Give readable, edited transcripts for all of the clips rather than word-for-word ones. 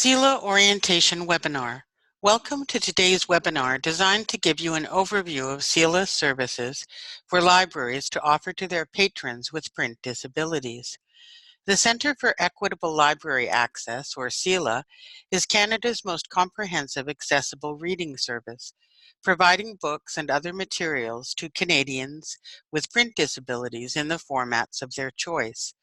CELA Orientation Webinar. Welcome to today's webinar designed to give you an overview of CELA's services for libraries to offer to their patrons with print disabilities. The Centre for Equitable Library Access, or CELA, is Canada's most comprehensive accessible reading service, providing books and other materials to Canadians with print disabilities in the formats of their choice.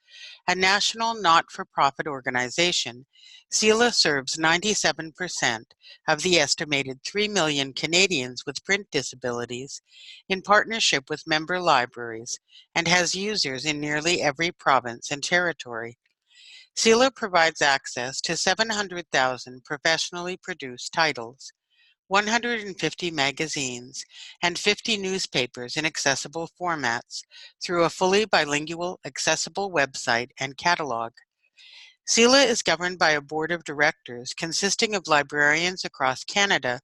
A national not-for-profit organization, CELA serves 97% of the estimated 3 million Canadians with print disabilities in partnership with member libraries and has users in nearly every province and territory. CELA provides access to 700,000 professionally produced titles, 150 magazines, and 50 newspapers in accessible formats through a fully bilingual accessible website and catalog. CELA is governed by a board of directors consisting of librarians across Canada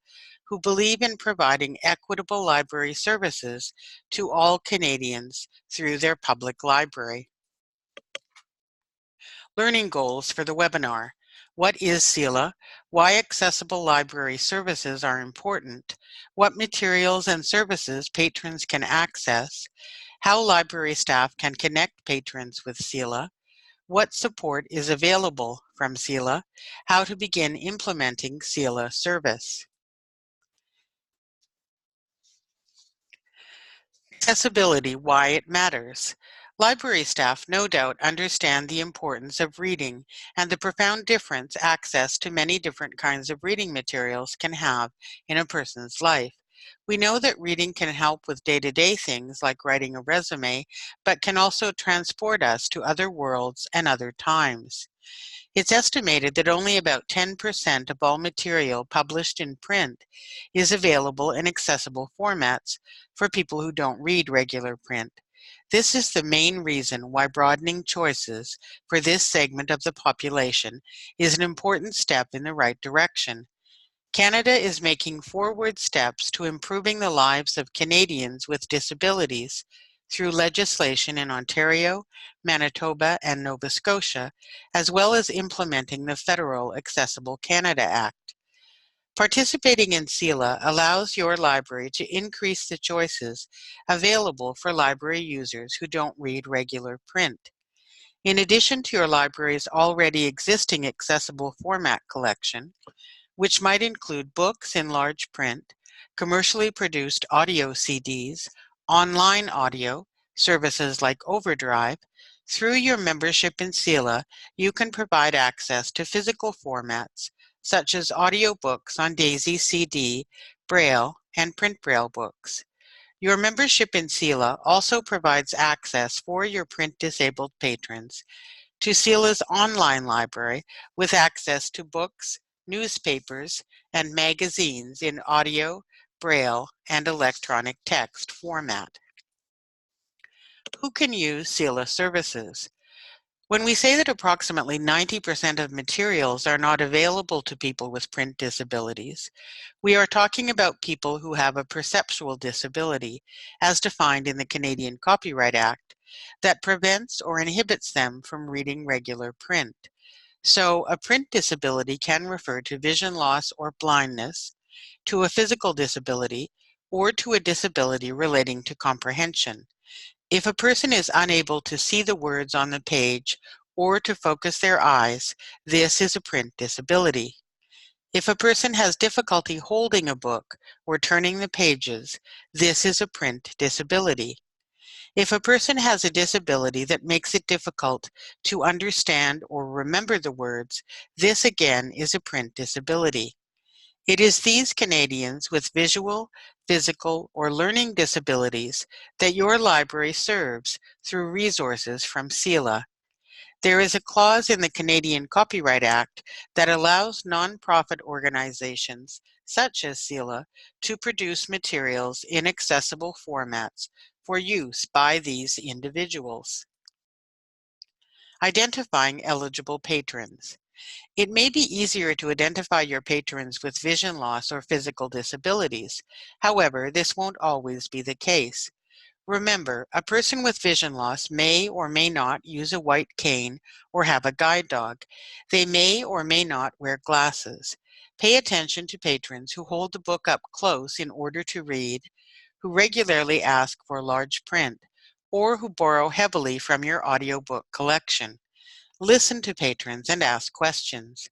who believe in providing equitable library services to all Canadians through their public library. Learning goals for the webinar. What is CELA? Why accessible library services are important? What materials and services patrons can access? How library staff can connect patrons with CELA? What support is available from CELA? How to begin implementing CELA service. Accessibility, why it matters. Library staff no doubt understand the importance of reading and the profound difference access to many different kinds of reading materials can have in a person's life. We know that reading can help with day-to-day things like writing a resume, but can also transport us to other worlds and other times. It's estimated that only about 10% of all material published in print is available in accessible formats for people who don't read regular print. This is the main reason why broadening choices for this segment of the population is an important step in the right direction. Canada is making forward steps to improving the lives of Canadians with disabilities through legislation in Ontario, Manitoba, and Nova Scotia, as well as implementing the federal Accessible Canada Act. Participating in CELA allows your library to increase the choices available for library users who don't read regular print. In addition to your library's already existing accessible format collection, which might include books in large print, commercially produced audio CDs, online audio, services like Overdrive. Through your membership in CELA, you can provide access to physical formats such as audiobooks on DAISY CD, Braille, and print Braille books. Your membership in CELA also provides access for your print-disabled patrons to CELA's online library with access to books, newspapers, and magazines in audio, Braille, and electronic text format. Who can use CELA services? When we say that approximately 90% of materials are not available to people with print disabilities, we are talking about people who have a perceptual disability, as defined in the Canadian Copyright Act, that prevents or inhibits them from reading regular print. So, a print disability can refer to vision loss or blindness, to a physical disability, or to a disability relating to comprehension. If a person is unable to see the words on the page or to focus their eyes, this is a print disability. If a person has difficulty holding a book or turning the pages, this is a print disability. If a person has a disability that makes it difficult to understand or remember the words, this again is a print disability. It is these Canadians with visual, physical, or learning disabilities that your library serves through resources from CELA. There is a clause in the Canadian Copyright Act that allows nonprofit organizations, such as CELA, to produce materials in accessible formats for use by these individuals. Identifying eligible patrons. It may be easier to identify your patrons with vision loss or physical disabilities. However, this won't always be the case. Remember, a person with vision loss may or may not use a white cane or have a guide dog. They may or may not wear glasses. Pay attention to patrons who hold the book up close in order to read, who regularly ask for large print, or who borrow heavily from your audiobook collection. Listen to patrons and ask questions.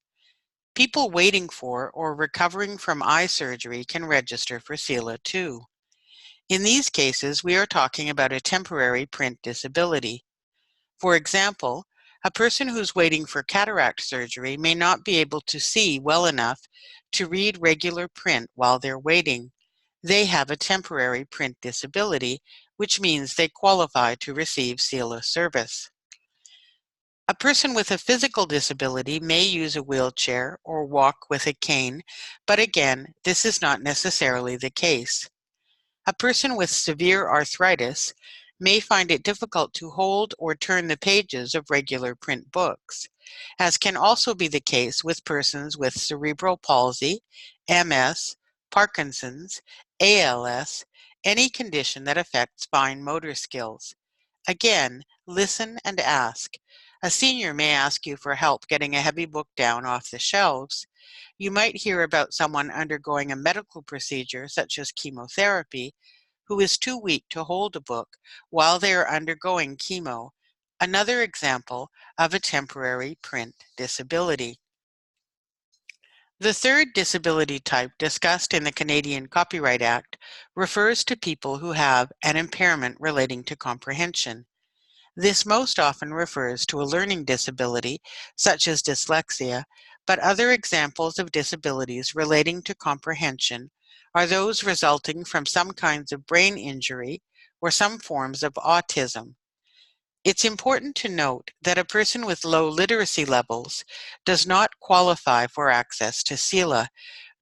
People waiting for or recovering from eye surgery can register for CELA too. In these cases, we are talking about a temporary print disability. For example, a person who's waiting for cataract surgery may not be able to see well enough to read regular print while they're waiting. They have a temporary print disability, which means they qualify to receive CELA service. A person with a physical disability may use a wheelchair or walk with a cane, but again, this is not necessarily the case. A person with severe arthritis may find it difficult to hold or turn the pages of regular print books, as can also be the case with persons with cerebral palsy, MS, Parkinson's, ALS, any condition that affects fine motor skills. Again, listen and ask. A senior may ask you for help getting a heavy book down off the shelves. You might hear about someone undergoing a medical procedure such as chemotherapy who is too weak to hold a book while they are undergoing chemo, another example of a temporary print disability. The third disability type discussed in the Canadian Copyright Act refers to people who have an impairment relating to comprehension. This most often refers to a learning disability, such as dyslexia, but other examples of disabilities relating to comprehension are those resulting from some kinds of brain injury or some forms of autism. It's important to note that a person with low literacy levels does not qualify for access to CELA,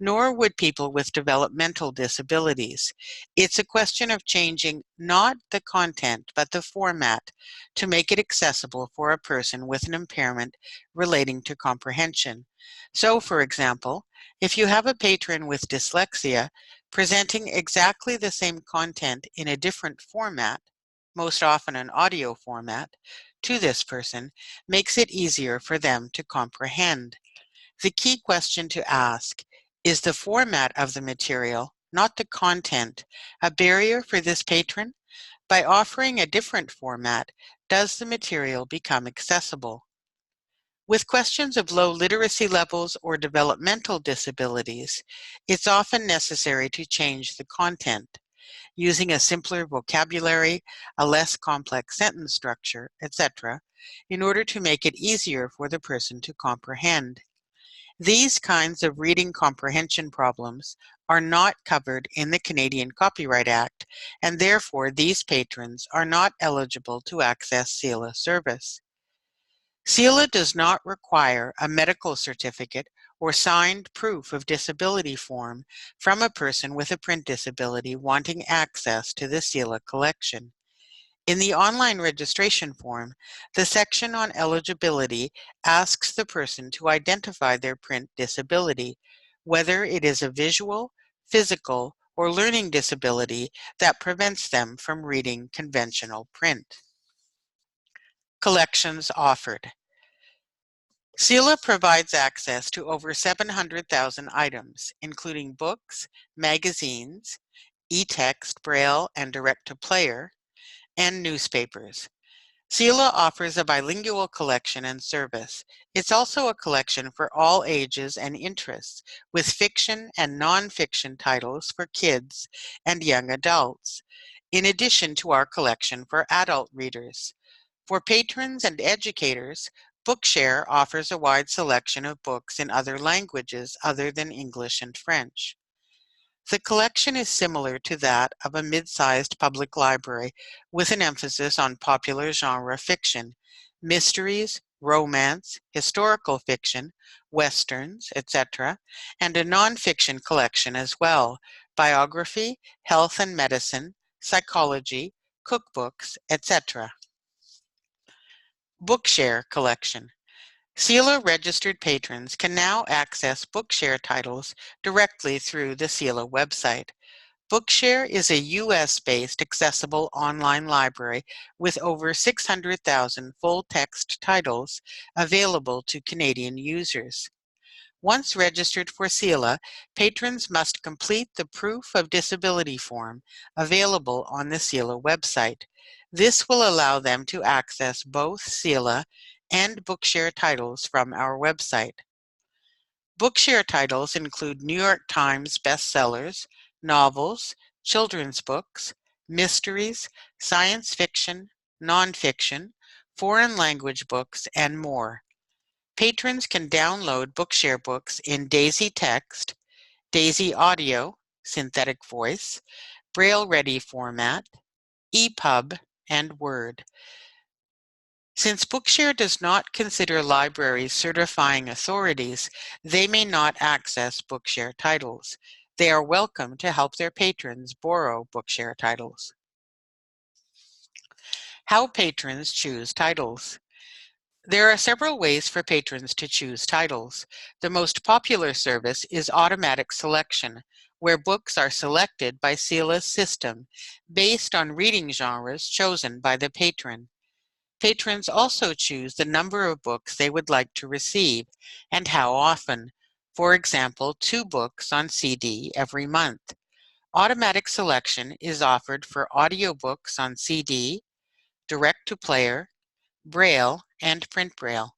nor would people with developmental disabilities. It's a question of changing not the content, but the format to make it accessible for a person with an impairment relating to comprehension. So, for example, if you have a patron with dyslexia presenting exactly the same content in a different format, most often an audio format, to this person makes it easier for them to comprehend. The key question to ask: is the format of the material, not the content, a barrier for this patron? By offering a different format, does the material become accessible? With questions of low literacy levels or developmental disabilities, it's often necessary to change the content, using a simpler vocabulary, a less complex sentence structure, etc., in order to make it easier for the person to comprehend. These kinds of reading comprehension problems are not covered in the Canadian Copyright Act, and therefore these patrons are not eligible to access CELA service. CELA does not require a medical certificate or signed proof of disability form from a person with a print disability wanting access to the CELA collection. In the online registration form, the section on eligibility asks the person to identify their print disability, whether it is a visual, physical, or learning disability that prevents them from reading conventional print. Collections offered. CELA provides access to over 700,000 items, including books, magazines, e-text, braille, and direct-to-player, and newspapers. CELA offers a bilingual collection and service. It's also a collection for all ages and interests, with fiction and non-fiction titles for kids and young adults, in addition to our collection for adult readers. For patrons and educators, Bookshare offers a wide selection of books in other languages other than English and French. The collection is similar to that of a mid-sized public library with an emphasis on popular genre fiction, mysteries, romance, historical fiction, westerns, etc., and a non-fiction collection as well, biography, health and medicine, psychology, cookbooks, etc. Bookshare Collection. CELA registered patrons can now access Bookshare titles directly through the CELA website. Bookshare is a US-based accessible online library with over 600,000 full-text titles available to Canadian users. Once registered for CELA, patrons must complete the Proof of Disability form available on the CELA website. This will allow them to access both CELA and Bookshare titles from our website. Bookshare titles include New York Times bestsellers, novels, children's books, mysteries, science fiction, nonfiction, foreign language books, and more. Patrons can download Bookshare books in Daisy Text, Daisy Audio, synthetic voice, Braille-ready format, EPUB, and Word. Since Bookshare does not consider libraries certifying authorities, they may not access Bookshare titles. They are welcome to help their patrons borrow Bookshare titles. How patrons choose titles. There are several ways for patrons to choose titles. The most popular service is automatic selection, where books are selected by CELA's system based on reading genres chosen by the patron. Patrons also choose the number of books they would like to receive and how often. For example, 2 books on CD every month. Automatic selection is offered for audiobooks on CD, direct-to-player, Braille, and print Braille.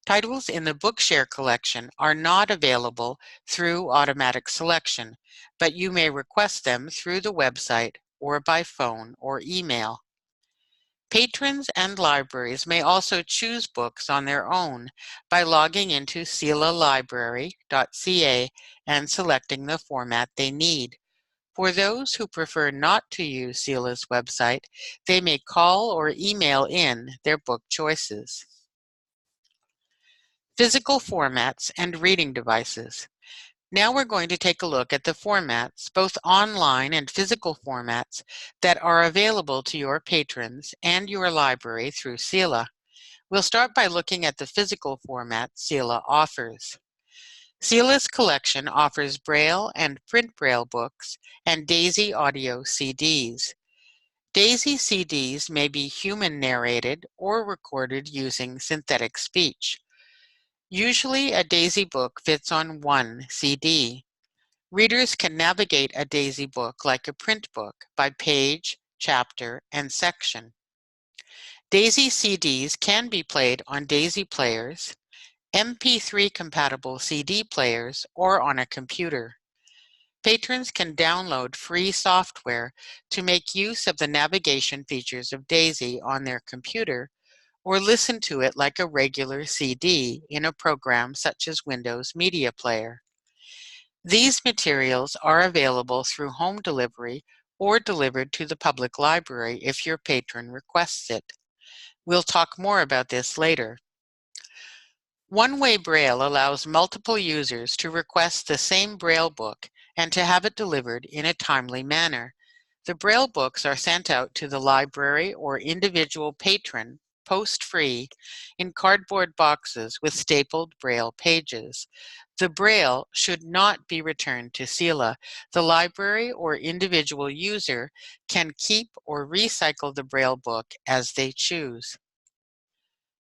Titles in the Bookshare collection are not available through automatic selection, but you may request them through the website or by phone or email. Patrons and libraries may also choose books on their own by logging into celalibrary.ca and selecting the format they need. For those who prefer not to use CELA's website, they may call or email in their book choices. Physical formats and reading devices. Now we're going to take a look at the formats, both online and physical formats, that are available to your patrons and your library through CELA. We'll start by looking at the physical format CELA offers. CELA's collection offers Braille and print Braille books and Daisy audio CDs. Daisy CDs may be human narrated or recorded using synthetic speech. Usually a Daisy book fits on one CD. Readers can navigate a Daisy book like a print book by page, chapter, and section. Daisy CDs can be played on Daisy players, MP3 compatible CD players, or on a computer. Patrons can download free software to make use of the navigation features of Daisy on their computer or listen to it like a regular CD in a program such as Windows Media Player. These materials are available through home delivery or delivered to the public library if your patron requests it. We'll talk more about this later. One-way Braille allows multiple users to request the same Braille book and to have it delivered in a timely manner. The Braille books are sent out to the library or individual patron post-free in cardboard boxes with stapled Braille pages. The Braille should not be returned to CELA. The library or individual user can keep or recycle the Braille book as they choose.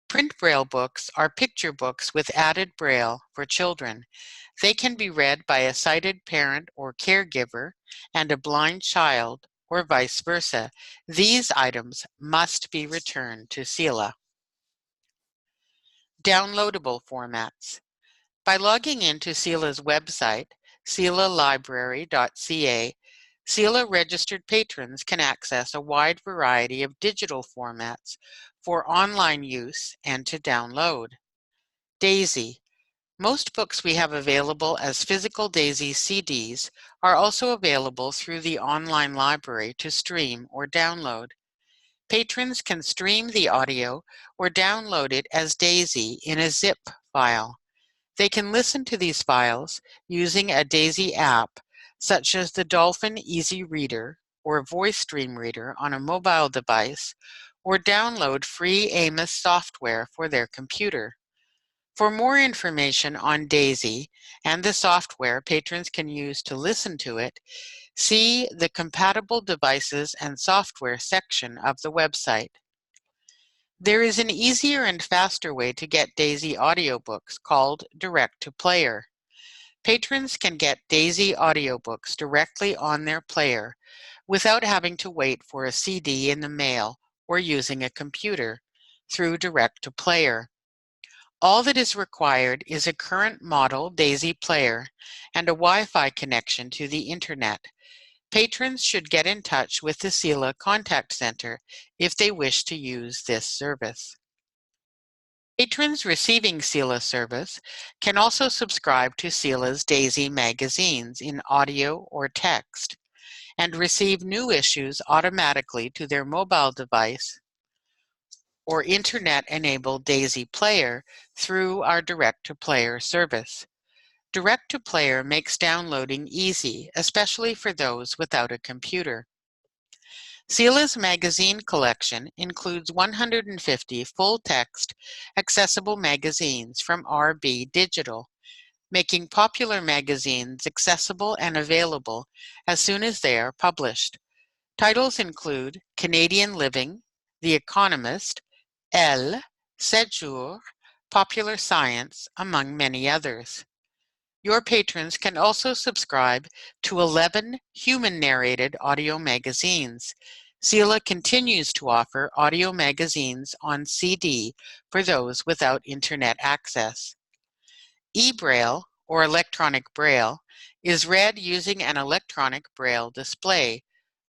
Print Braille books are picture books with added Braille for children. They can be read by a sighted parent or caregiver and a blind child, or vice versa. These items must be returned to CELA. Downloadable formats. By logging into CELA's website, celalibrary.ca, CELA registered patrons can access a wide variety of digital formats for online use and to download. Daisy. Most books we have available as physical Daisy CDs are also available through the online library to stream or download. Patrons can stream the audio or download it as Daisy in a zip file. They can listen to these files using a Daisy app, such as the Dolphin Easy Reader or Voice Dream Reader on a mobile device, or download free Amos software for their computer. For more information on DAISY and the software patrons can use to listen to it, see the Compatible Devices and Software section of the website. There is an easier and faster way to get DAISY audiobooks called Direct to Player. Patrons can get DAISY audiobooks directly on their player without having to wait for a CD in the mail or using a computer through Direct to Player. All that is required is a current model DAISY player and a Wi-Fi connection to the Internet. Patrons should get in touch with the CELA Contact Center if they wish to use this service. Patrons receiving CELA service can also subscribe to CELA's DAISY magazines in audio or text and receive new issues automatically to their mobile device or Internet-enabled DAISY player through our Direct-to-Player service. Direct-to-Player makes downloading easy, especially for those without a computer. CELA's magazine collection includes 150 full-text, accessible magazines from RB Digital, making popular magazines accessible and available as soon as they are published. Titles include Canadian Living, The Economist, Elle, 7 Jours, Popular Science, among many others. Your patrons can also subscribe to 11 human-narrated audio magazines. CELA continues to offer audio magazines on CD for those without Internet access. eBraille, or electronic braille, is read using an electronic braille display.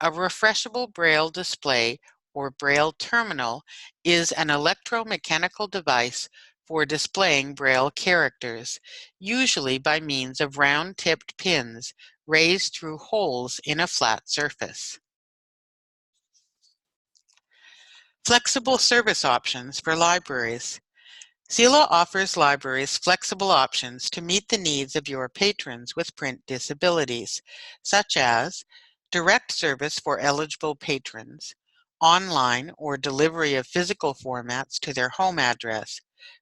A refreshable braille display or braille terminal is an electromechanical device for displaying braille characters, usually by means of round-tipped pins raised through holes in a flat surface. Flexible service options for libraries. CELA offers libraries flexible options to meet the needs of your patrons with print disabilities, such as direct service for eligible patrons, online or delivery of physical formats to their home address,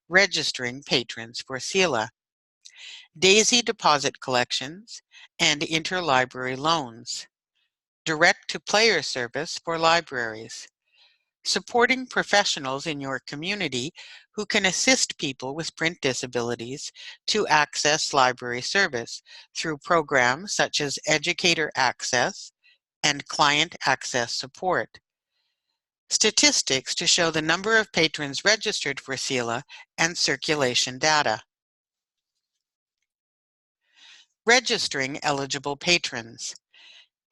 registering patrons for CELA, DAISY deposit collections, and interlibrary loans, direct-to-player service for libraries, supporting professionals in your community who can assist people with print disabilities to access library service through programs such as Educator Access and Client Access Support. Statistics to show the number of patrons registered for CELA and circulation data. Registering eligible patrons.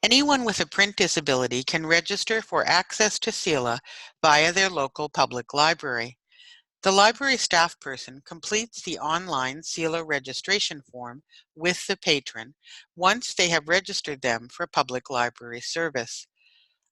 Anyone with a print disability can register for access to CELA via their local public library. The library staff person completes the online CELA registration form with the patron once they have registered them for public library service.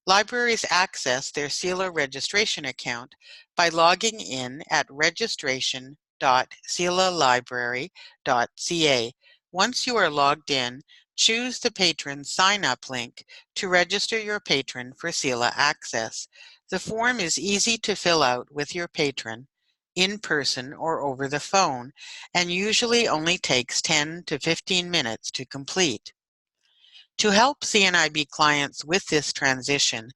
Libraries access their CELA registration account by logging in at registration.celalibrary.ca. Once you are logged in, choose the patron sign-up link to register your patron for CELA access. The form is easy to fill out with your patron, in person or over the phone, and usually only takes 10 to 15 minutes to complete. To help CNIB clients with this transition,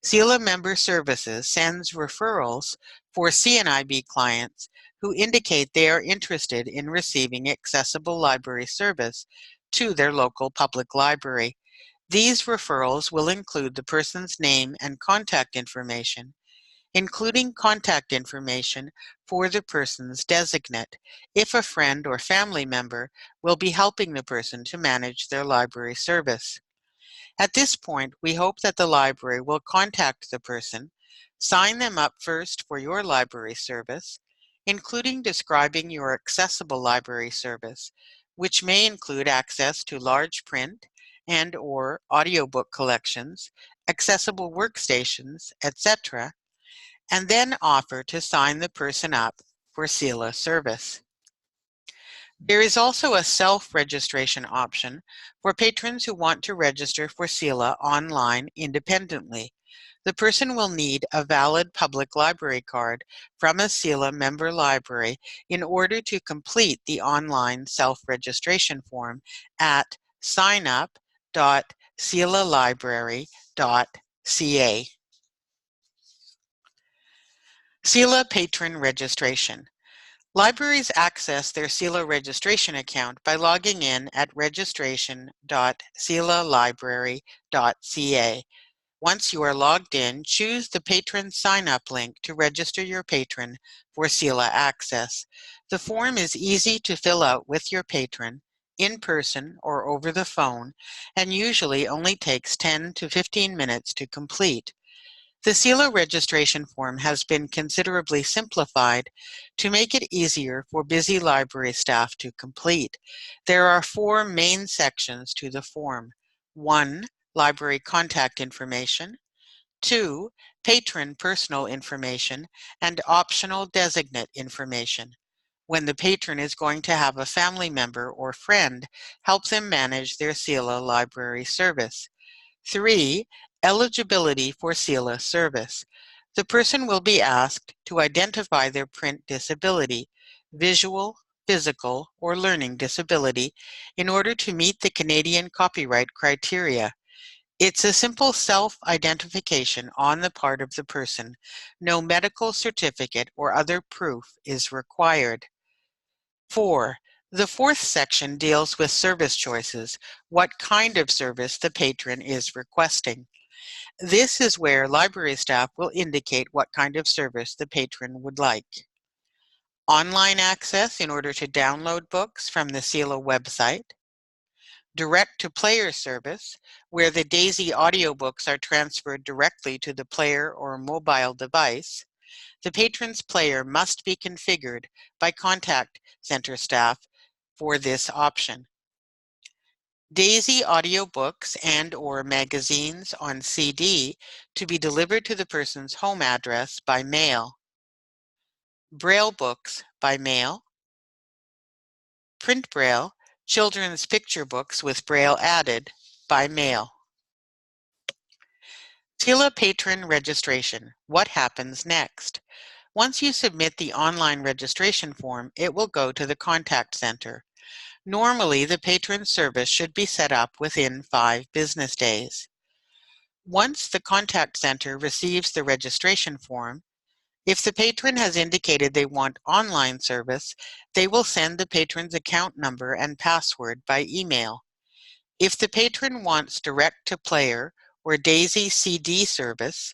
CELA Member Services sends referrals for CNIB clients who indicate they are interested in receiving accessible library service to their local public library. These referrals will include the person's name and contact information, including contact information for the person's designate, if a friend or family member will be helping the person to manage their library service. At this point, we hope that the library will contact the person, sign them up first for your library service, including describing your accessible library service, which may include access to large print and/or audiobook collections, accessible workstations, etc., and then offer to sign the person up for CELA service. There is also a self-registration option for patrons who want to register for CELA online independently. The person will need a valid public library card from a CELA member library in order to complete the online self-registration form at signup.celalibrary.ca. CELA Patron Registration. Libraries access their CELA registration account by logging in at registration.celalibrary.ca. Once you are logged in, choose the Patron Sign-Up link to register your patron for CELA access. The form is easy to fill out with your patron, in person or over the phone, and usually only takes 10 to 15 minutes to complete. The CELA registration form has been considerably simplified to make it easier for busy library staff to complete. There are 4 main sections to the form. 1. Library contact information. 2. Patron personal information and optional designate information. When the patron is going to have a family member or friend help them manage their CELA library service. 3. Eligibility for CELA service. The person will be asked to identify their print disability, visual, physical, or learning disability, in order to meet the Canadian copyright criteria. It's a simple self-identification on the part of the person. No medical certificate or other proof is required. 4. The 4th section deals with service choices, what kind of service the patron is requesting. This is where library staff will indicate what kind of service the patron would like. Online access in order to download books from the CELA website. Direct-to-player service, where the DAISY audiobooks are transferred directly to the player or mobile device. The patron's player must be configured by contact center staff for this option. DAISY audiobooks and/or magazines on CD to be delivered to the person's home address by mail. Braille books by mail. Print Braille, children's picture books with Braille added, by mail. CELA Patron Registration. What happens next? Once you submit the online registration form, it will go to the contact center. Normally, the patron service should be set up within 5 business days. Once the contact center receives the registration form, if the patron has indicated they want online service, they will send the patron's account number and password by email. If the patron wants direct-to-player or DAISY CD service,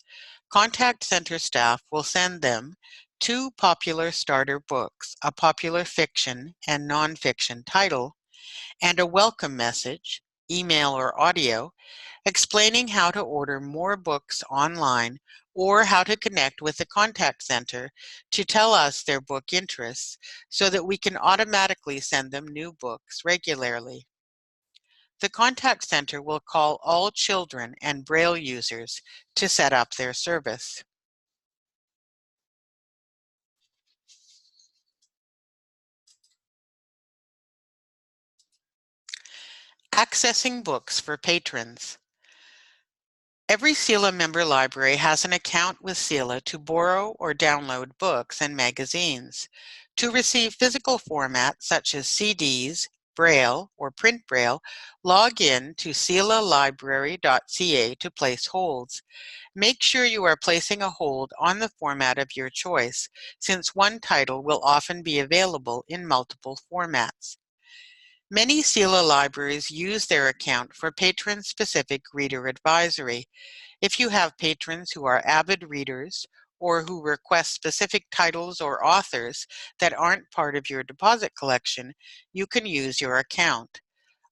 contact center staff will send them 2 popular starter books, a popular fiction and nonfiction title, and a welcome message, email or audio, explaining how to order more books online or how to connect with the contact center to tell us their book interests so that we can automatically send them new books regularly. The contact center will call all children and Braille users to set up their service. Accessing books for patrons. Every CELA member library has an account with CELA to borrow or download books and magazines. To receive physical formats such as CDs, Braille, or print Braille, log in to celalibrary.ca to place holds. Make sure you are placing a hold on the format of your choice, since one title will often be available in multiple formats. Many CELA libraries use their account for patron-specific reader advisory. If you have patrons who are avid readers or who request specific titles or authors that aren't part of your deposit collection, you can use your account.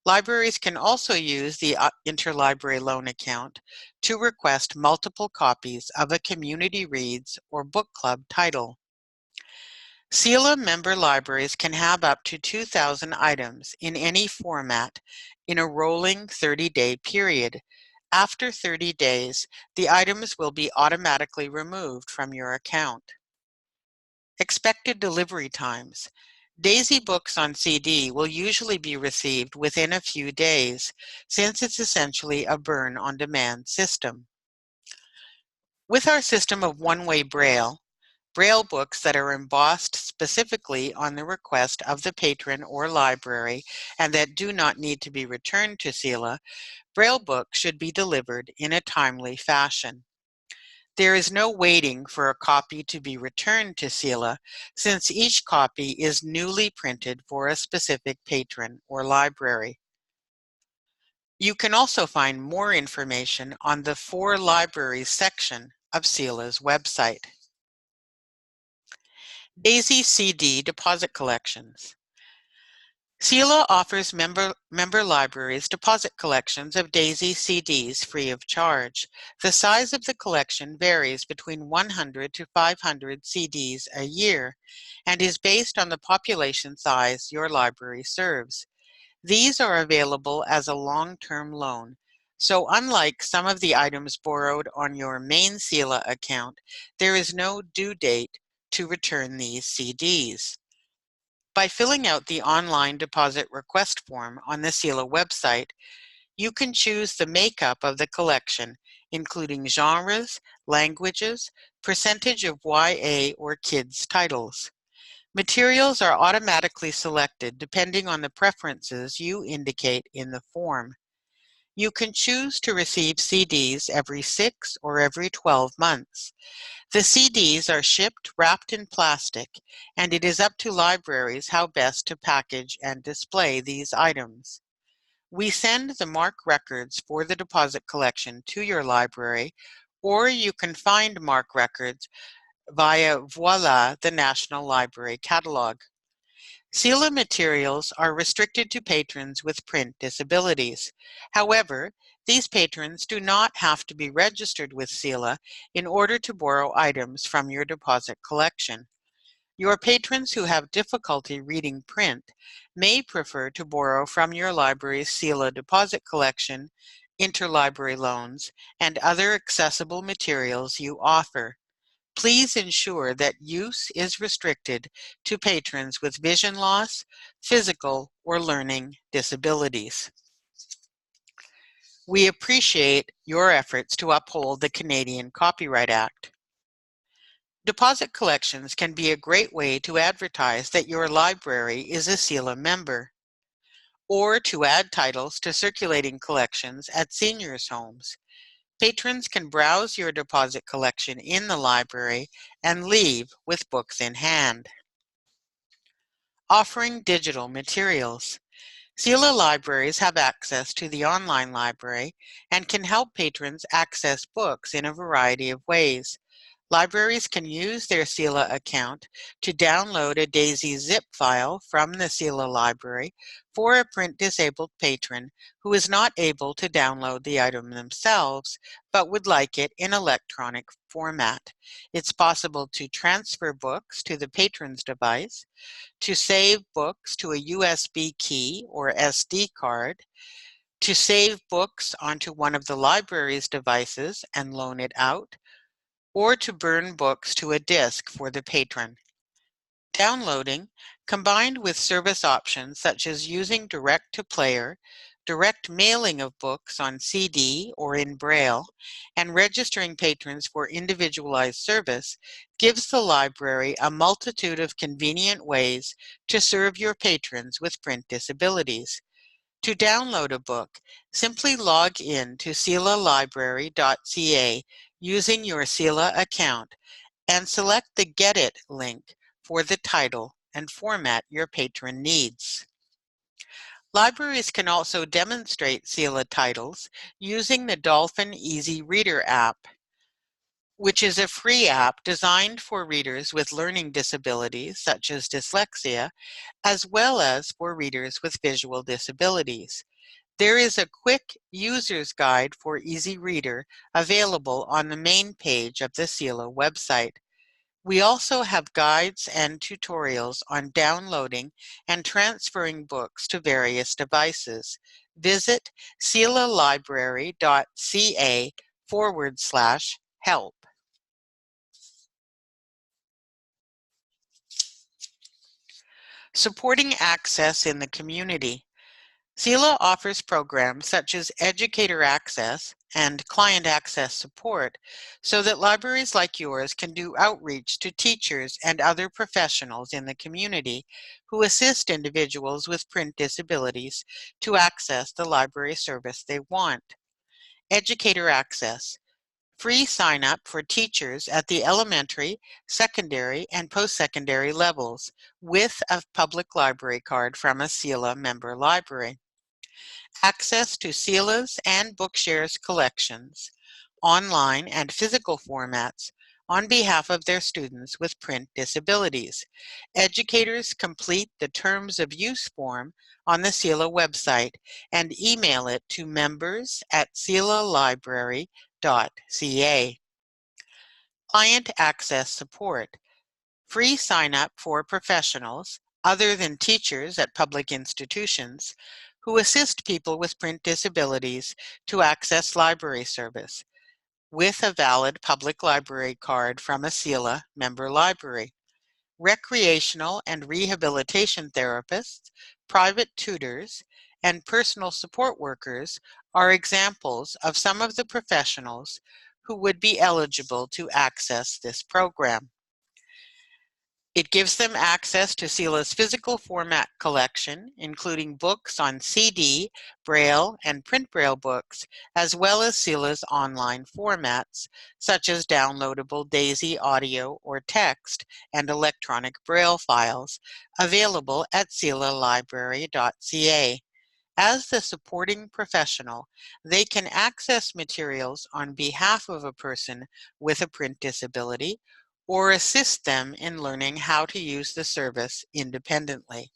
Libraries can also use the interlibrary loan account to request multiple copies of a community reads or book club title. CELA member libraries can have up to 2,000 items in any format in a rolling 30-day period. After 30 days, the items will be automatically removed from your account. Expected delivery times. DAISY books on CD will usually be received within a few days, since it's essentially a burn-on-demand system. With our system of one-way Braille books that are embossed specifically on the request of the patron or library and that do not need to be returned to CELA, Braille books should be delivered in a timely fashion. There is no waiting for a copy to be returned to CELA, since each copy is newly printed for a specific patron or library. You can also find more information on the For Libraries section of CELA's website. DAISY CD deposit collections. CELA offers member libraries deposit collections of DAISY CDs free of charge. The size of the collection varies between 100 to 500 CDs a year and is based on the population size your library serves. These are available as a long-term loan. So unlike some of the items borrowed on your main CELA account, there is no due date to return these CDs. By filling out the online deposit request form on the CELA website, you can choose the makeup of the collection, including genres, languages, percentage of YA or kids titles. Materials are automatically selected depending on the preferences you indicate in the form. You can choose to receive CDs every 6 or every 12 months. The CDs are shipped wrapped in plastic, and it is up to libraries how best to package and display these items. We send the MARC records for the deposit collection to your library, or you can find MARC records via Voila, the National Library Catalog. CELA materials are restricted to patrons with print disabilities. However, these patrons do not have to be registered with CELA in order to borrow items from your deposit collection. Your patrons who have difficulty reading print may prefer to borrow from your library's CELA deposit collection, interlibrary loans, and other accessible materials you offer. Please ensure that use is restricted to patrons with vision loss, physical, or learning disabilities. We appreciate your efforts to uphold the Canadian Copyright Act. Deposit collections can be a great way to advertise that your library is a CELA member, or to add titles to circulating collections at seniors' homes. Patrons can browse your deposit collection in the library and leave with books in hand. Offering digital materials. CELA libraries have access to the online library and can help patrons access books in a variety of ways. Libraries can use their CELA account to download a DAISY zip file from the CELA library for a print-disabled patron who is not able to download the item themselves but would like it in electronic format. It's possible to transfer books to the patron's device, to save books to a USB key or SD card, to save books onto one of the library's devices and loan it out, or to burn books to a disk for the patron. Downloading, combined with service options such as using direct-to-player, direct mailing of books on CD or in Braille, and registering patrons for individualized service, gives the library a multitude of convenient ways to serve your patrons with print disabilities. To download a book, simply log in to celalibrary.ca using your CELA account and select the Get It link for the title and format your patron needs. Libraries can also demonstrate CELA titles using the Dolphin Easy Reader app, which is a free app designed for readers with learning disabilities such as dyslexia, as well as for readers with visual disabilities. There is a quick user's guide for Easy Reader available on the main page of the CELA website. We also have guides and tutorials on downloading and transferring books to various devices. Visit celalibrary.ca/help. Supporting access in the community. CELA offers programs such as Educator Access and client access support so that libraries like yours can do outreach to teachers and other professionals in the community who assist individuals with print disabilities to access the library service they want. Educator access. Free sign-up for teachers at the elementary, secondary, and post-secondary levels with a public library card from a CELA member library. Access to CELA's and Bookshare's collections, online and physical formats, on behalf of their students with print disabilities. Educators complete the Terms of Use form on the CELA website and email it to members@celalibrary.ca. Client access support. Free sign-up for professionals, other than teachers at public institutions, who assist people with print disabilities to access library service, with a valid public library card from a CELA member library. Recreational and rehabilitation therapists, private tutors, and personal support workers are examples of some of the professionals who would be eligible to access this program. It gives them access to CELA's physical format collection, including books on CD, Braille, and print Braille books, as well as CELA's online formats, such as downloadable DAISY audio or text and electronic Braille files, available at celalibrary.ca. As the supporting professional, they can access materials on behalf of a person with a print disability or assist them in learning how to use the service independently.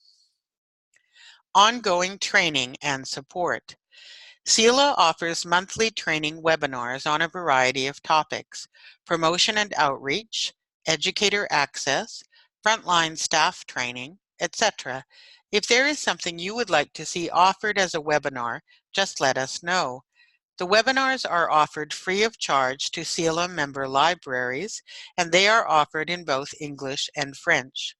Ongoing training and support. CELA offers monthly training webinars on a variety of topics: promotion and outreach, educator access, frontline staff training, etc. If there is something you would like to see offered as a webinar, just let us know. The webinars are offered free of charge to CELA member libraries, and they are offered in both English and French.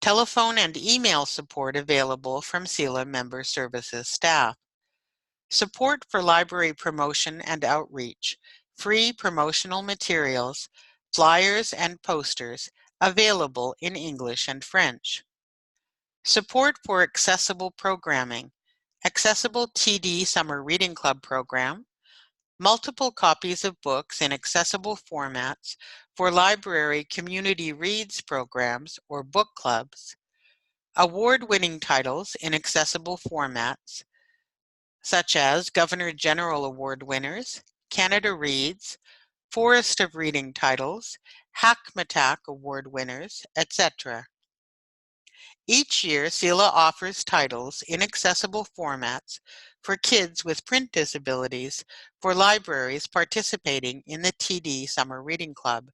Telephone and email support available from CELA member services staff. Support for library promotion and outreach. Free promotional materials, flyers, and posters available in English and French. Support for accessible programming. Accessible TD Summer Reading Club program. Multiple copies of books in accessible formats for library community reads programs or book clubs. Award-winning titles in accessible formats, such as Governor General Award winners, Canada Reads, Forest of Reading titles, Hackmatack Award winners, etc. Each year, CELA offers titles in accessible formats for kids with print disabilities for libraries participating in the TD Summer Reading Club.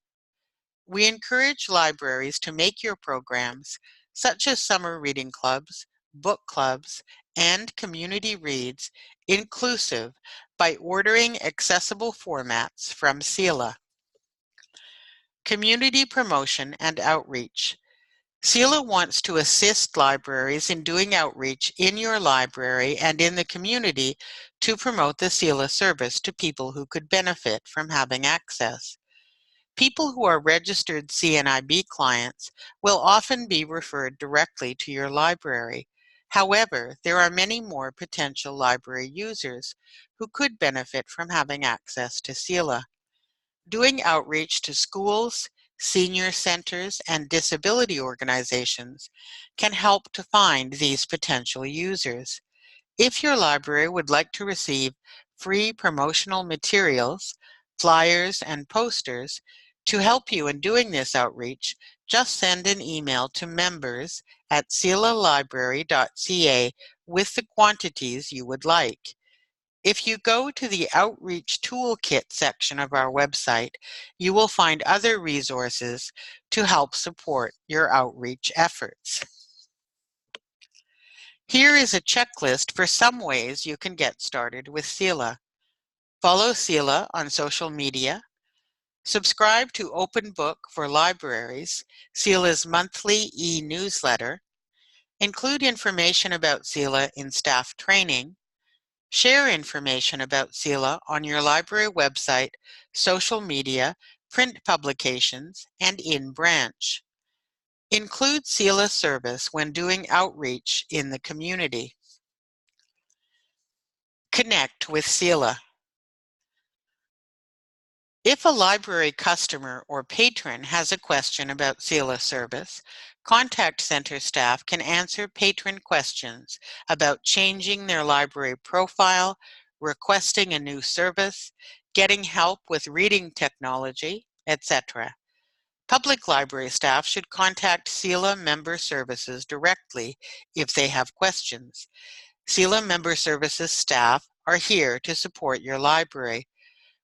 We encourage libraries to make your programs, such as summer reading clubs, book clubs, and community reads, inclusive by ordering accessible formats from CELA. Community promotion and outreach. CELA wants to assist libraries in doing outreach in your library and in the community to promote the CELA service to people who could benefit from having access. People who are registered CNIB clients will often be referred directly to your library. However, there are many more potential library users who could benefit from having access to CELA. Doing outreach to schools, senior centers, and disability organizations can help to find these potential users. If your library would like to receive free promotional materials, flyers, and posters to help you in doing this outreach, just send an email to members@celalibrary.ca with the quantities you would like. If you go to the Outreach Toolkit section of our website, you will find other resources to help support your outreach efforts. Here is a checklist for some ways you can get started with CELA. Follow CELA on social media. Subscribe to Open Book for Libraries, CELA's monthly e-newsletter. Include information about CELA in staff training. Share information about CELA on your library website, social media, print publications, and in branch. Include CELA service when doing outreach in the community. Connect with CELA. If a library customer or patron has a question about CELA service, Contact Center staff can answer patron questions about changing their library profile, requesting a new service, getting help with reading technology, etc. Public library staff should contact CELA member services directly if they have questions. CELA member services staff are here to support your library.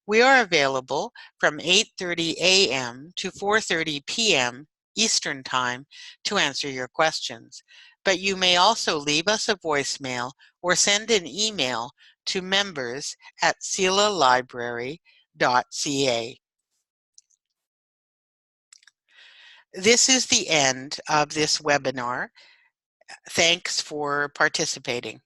We are available from 8:30 a.m. to 4:30 p.m. Eastern Time to answer your questions, but you may also leave us a voicemail or send an email to members@celalibrary.ca. This is the end of this webinar. Thanks for participating.